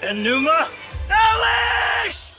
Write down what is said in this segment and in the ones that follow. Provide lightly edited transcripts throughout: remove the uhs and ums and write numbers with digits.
Enuma Elish!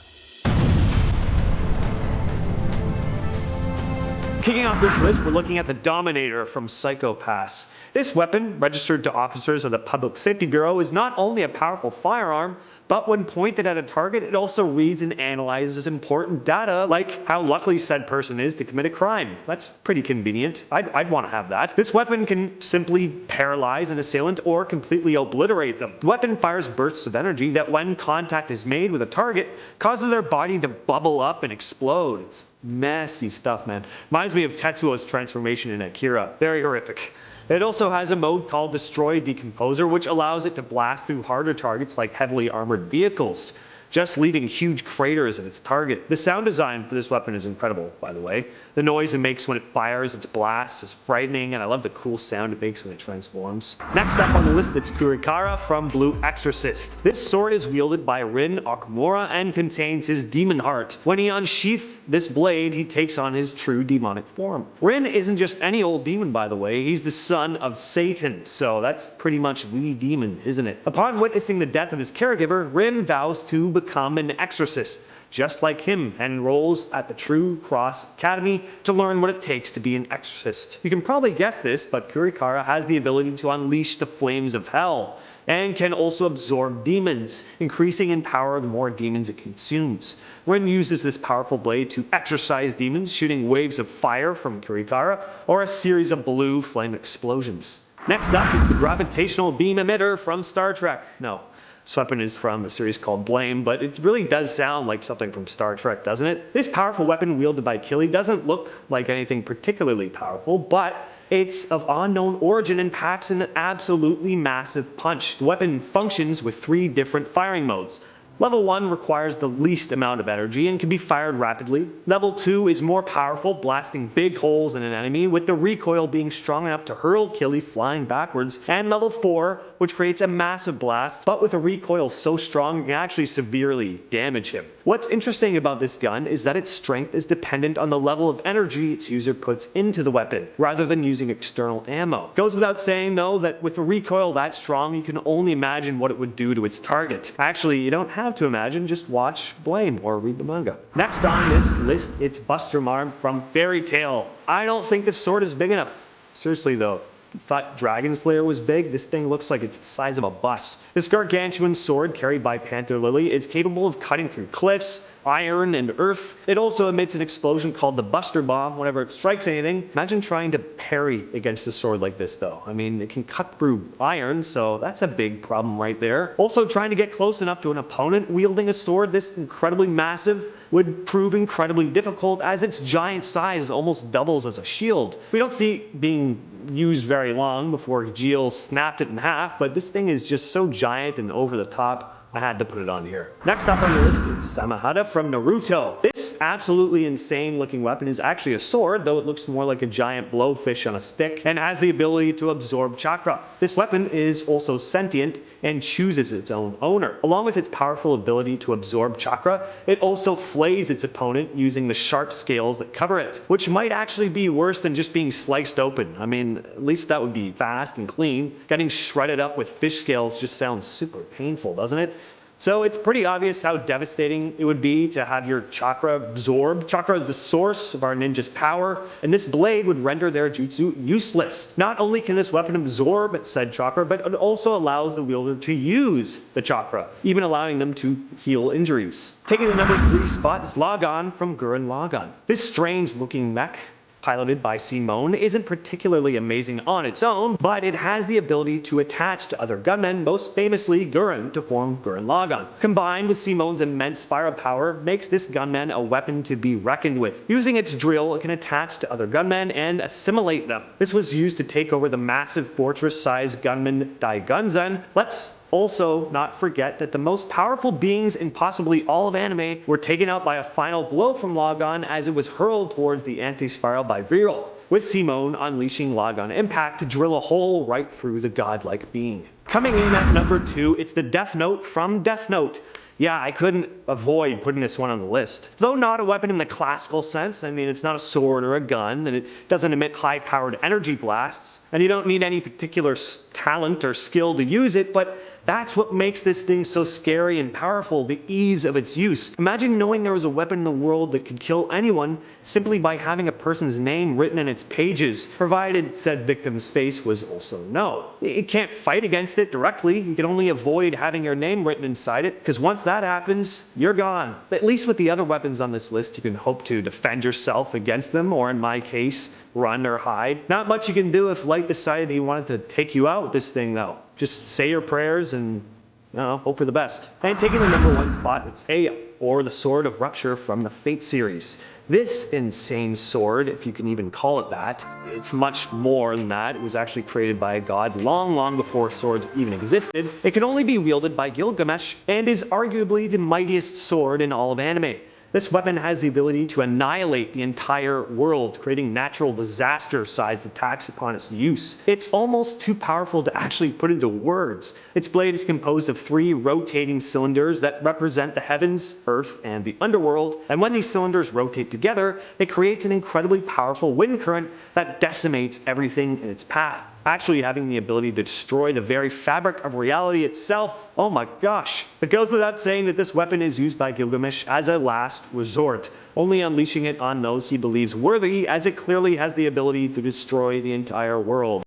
Kicking off this list, we're looking at the Dominator from Psychopaths. This weapon, registered to officers of the Public Safety Bureau, is not only a powerful firearm, but when pointed at a target, it also reads and analyzes important data, like how lucky said person is to commit a crime. That's pretty convenient. I'd want to have that. This weapon can simply paralyze an assailant or completely obliterate them. The weapon fires bursts of energy that, when contact is made with a target, causes their body to bubble up and explode. It's messy stuff, man. Reminds me of Tetsuo's transformation in Akira. Very horrific. It also has a mode called Destroy Decomposer, which allows it to blast through harder targets like heavily armored vehicles, just leaving huge craters at its target. The sound design for this weapon is incredible, by the way. The noise it makes when it fires its blast is frightening, and I love the cool sound it makes when it transforms. Next up on the list, it's Kurikara from Blue Exorcist. This sword is wielded by Rin Okumura and contains his demon heart. When he unsheaths this blade, he takes on his true demonic form. Rin isn't just any old demon, by the way. He's the son of Satan, so that's pretty much the demon, isn't it? Upon witnessing the death of his caregiver, Rin vows to become an exorcist, just like him, and enrolls at the True Cross Academy to learn what it takes to be an exorcist. You can probably guess this, but Kurikara has the ability to unleash the flames of hell, and can also absorb demons, increasing in power the more demons it consumes. Rin uses this powerful blade to exorcise demons, shooting waves of fire from Kurikara, or a series of blue flame explosions. Next up is the gravitational beam emitter from Star Trek. No. This weapon is from a series called Blame, but it really does sound like something from Star Trek, doesn't it? This powerful weapon wielded by Killy doesn't look like anything particularly powerful, but it's of unknown origin and packs an absolutely massive punch. The weapon functions with 3 different firing modes. Level 1 requires the least amount of energy and can be fired rapidly. Level 2 is more powerful, blasting big holes in an enemy, with the recoil being strong enough to hurl Killy flying backwards. And Level 4, which creates a massive blast, but with a recoil so strong it can actually severely damage him. What's interesting about this gun is that its strength is dependent on the level of energy its user puts into the weapon, rather than using external ammo. Goes without saying, though, that with a recoil that strong, you can only imagine what it would do to its target. Actually, you don't have to imagine, just watch Blame or read the manga. Next on this list, it's Buster Marm from Fairy Tail. I don't think this sword is big enough. Seriously though. Thought Dragon Slayer was big. This thing looks like it's the size of a bus. This gargantuan sword carried by Panther Lily is capable of cutting through cliffs, iron, and earth. It also emits an explosion called the Buster Bomb whenever it strikes anything. Imagine trying to parry against a sword like this though. I mean, it can cut through iron, so that's a big problem right there. Also, trying to get close enough to an opponent wielding a sword this incredibly massive would prove incredibly difficult, as its giant size almost doubles as a shield. We don't see it being used very long before Geel snapped it in half, but this thing is just so giant and over the top, I had to put it on here. Next up on the list is Samahada from Naruto. This absolutely insane looking weapon is actually a sword, though it looks more like a giant blowfish on a stick, and has the ability to absorb chakra. This weapon is also sentient and chooses its own owner. Along with its powerful ability to absorb chakra, it also flays its opponent using the sharp scales that cover it, which might actually be worse than just being sliced open. I mean, at least that would be fast and clean. Getting shredded up with fish scales just sounds super painful, doesn't it? So it's pretty obvious how devastating it would be to have your chakra absorbed. Chakra is the source of our ninja's power, and this blade would render their jutsu useless. Not only can this weapon absorb said chakra, but it also allows the wielder to use the chakra, even allowing them to heal injuries. Taking the number 3 spot is Lagann from Gurren Lagann. This strange looking mech, piloted by Simone, isn't particularly amazing on its own, but it has the ability to attach to other gunmen, most famously Guren, to form Gurren Lagann. Combined with Simone's immense firepower, makes this gunman a weapon to be reckoned with. Using its drill, it can attach to other gunmen and assimilate them. This was used to take over the massive fortress-sized gunman Daigunzen. Let's also not forget that the most powerful beings in possibly all of anime were taken out by a final blow from Lagann as it was hurled towards the anti-spiral by Viral, with Simone unleashing Lagann Impact to drill a hole right through the godlike being. Coming in at number 2, it's the Death Note from Death Note. Yeah, I couldn't avoid putting this one on the list. Though not a weapon in the classical sense, I mean, it's not a sword or a gun, and it doesn't emit high-powered energy blasts, and you don't need any particular talent or skill to use it, but That's what makes this thing so scary and powerful, the ease of its use. Imagine knowing there was a weapon in the world that could kill anyone simply by having a person's name written in its pages, provided said victim's face was also no. You can't fight against it directly, you can only avoid having your name written inside it, because once that happens, you're gone. At least with the other weapons on this list, you can hope to defend yourself against them, or in my case, run or hide. Not much you can do if Light decided he wanted to take you out with this thing though. Just say your prayers and hope for the best. And taking the number 1 spot, it's Aya, or the Sword of Rupture from the Fate series. This insane sword, if you can even call it that, it's much more than that. It was actually created by a god long before swords even existed. It can only be wielded by Gilgamesh, and is arguably the mightiest sword in all of anime. This weapon has the ability to annihilate the entire world, creating natural disaster-sized attacks upon its use. It's almost too powerful to actually put into words. Its blade is composed of 3 rotating cylinders that represent the heavens, earth, and the underworld, and when these cylinders rotate together, it creates an incredibly powerful wind current that decimates everything in its path, actually having the ability to destroy the very fabric of reality itself. Oh my gosh. It goes without saying that this weapon is used by Gilgamesh as a last resort, only unleashing it on those he believes worthy, as it clearly has the ability to destroy the entire world.